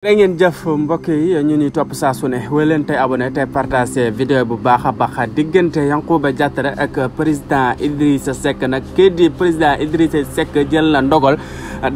da ngeen jëf mbokk yi ñu ñuy topp saa su ne wéy leen tey abonné tey partagé vidéo bu baax a baax diggante Yankhoba Diattara ak président Idrissa Seck nag kii di président Idrissa Seck jël na ndogal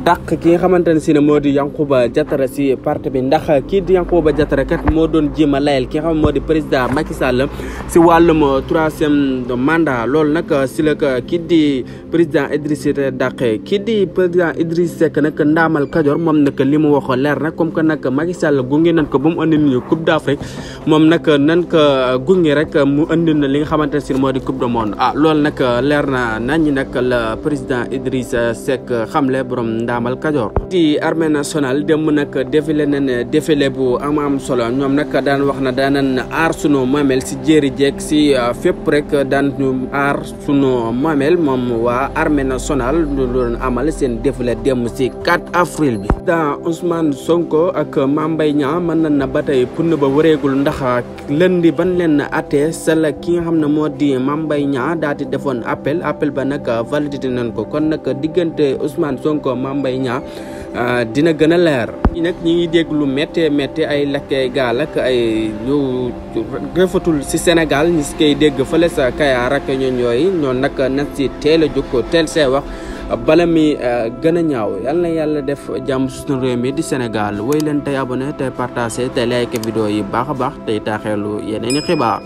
dàq ki nga xamante ne si ne moo di Yankhoba Diattara si parti bi ndax kii di Yankhoba Diattara kat moo doon jéem a layal ki nga xam moo di président Macky Sall si wàllum troisième mandat loolu nag si la kii di président Idrissa dàqee kii di président Idrissa Seck nag ndaamal Kajoor moom nag li mu wax leer na comme que nag Macky Sall gunge nañ ko ba mu andi ñu Coupe d'Afrique moom nag nan ko gunge rek mu andi na li nga xamante ne si moo di Coupe du Monde loolu nag leer na nañ nag la président Idrissa Seck xamle borom ndaamal Kajoor. di armée nationale dem nag défilé nañ défilé bu am solo ñoom nag daan wax na daanan aar sunu moomeel si jéeri jeeg si fépp rek daan ñu aar sunu moomeel moom waa armée nationale ñu doon amal seen défilé dem si 4 avril bi. dans Ousmane Sonko ak Mame Mbaye Niang mën nañ na ba tey pour ba wëreegul ndax lëndi ban leen atte sala ki nga xam ne moo di Mame Mbaye Niang daal di defoon appel ba nag validé nañ ko kon nag diggante Ousmane Sonko Mame Mbaye Niang dina gën a leer. ñi nag ñi ngi dégg lu métti ay lakkee gaal ak ay yu rëfatul si Sénégal ñi si koy dégg fële sa Kayar ak ñoom yooyu ñoom nag na si teel a jóg teel see wax bala mi gën a ñaaw yal na yàlla def jàmm suñu réew mi di Sénégal woy leen tey abonné tey partagé tey like vidéo yi baax a baax tey taaxeelu yeneen i xibaar.